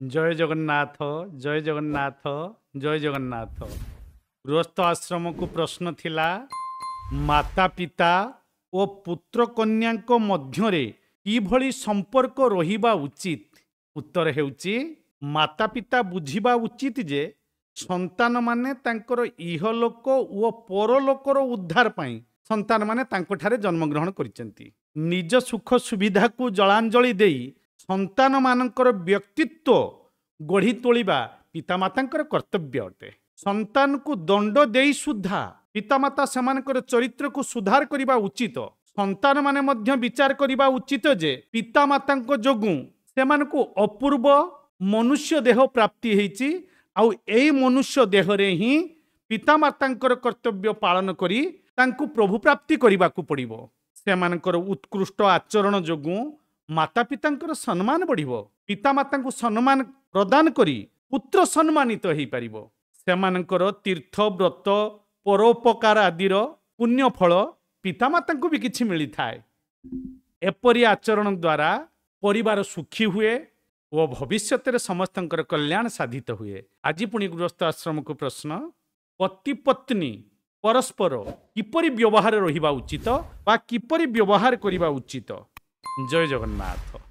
जय जगन्नाथ जय जगन्नाथ जय जगन्नाथ। गृहस्थ आश्रम को प्रश्न थिला माता पिता ओ पुत्र कन्या मध्यरे किभली संपर्क रहिबा उचित। उत्तर हेउची माता पिता बुझिबा उचित जे संतान माने तांकर इहलोक ओ परलोकर उद्धार पाई संतान माने तांको ठारे जन्मग्रहण करिसेंती। निज सुख सुविधा को जलांजलि देई संतान मानकर व्यक्तित्व गढ़ी तोलिबा पितामातांकर कर्तव्य अटे। संतान को दंड देई सुद्धा पितामाता सेमानकर चरित्र को सुधार करिबा उचित। संतान माने मध्य विचार करिबा उचित जे पितामातांको जोगु सेमानकु अपूर्व मनुष्य देह प्राप्ति हेछि आउ एई मनुष्य देह रे ही पितामातांकर कर्तव्य पालन करी तांकु प्रभु प्राप्ति करिबाकु पड़िबो। सेमानकर उत्कृष्ट आचरण जोगु माता पितांकर सम्मान बढ़िबो। पितामातांकु सम्मान प्रदान करी पुत्र सम्मानित हेइ पारिबो। सेमानकर तीर्थ व्रत परोपकार आदिर पुण्य फल पितामातांकु भी किछि मिली थाए। एपरि आचरण द्वारा परिवार सुखी हुए और भविष्य रे समस्तंकर कल्याण साधित हुए। आज पुणी गृहस्थ आश्रम को प्रश्न पति पत्नी परस्पर किपरि व्यवहार रहिबा उचित बा किपरि व्यवहार करिबा उचित। जय जगन्नाथ।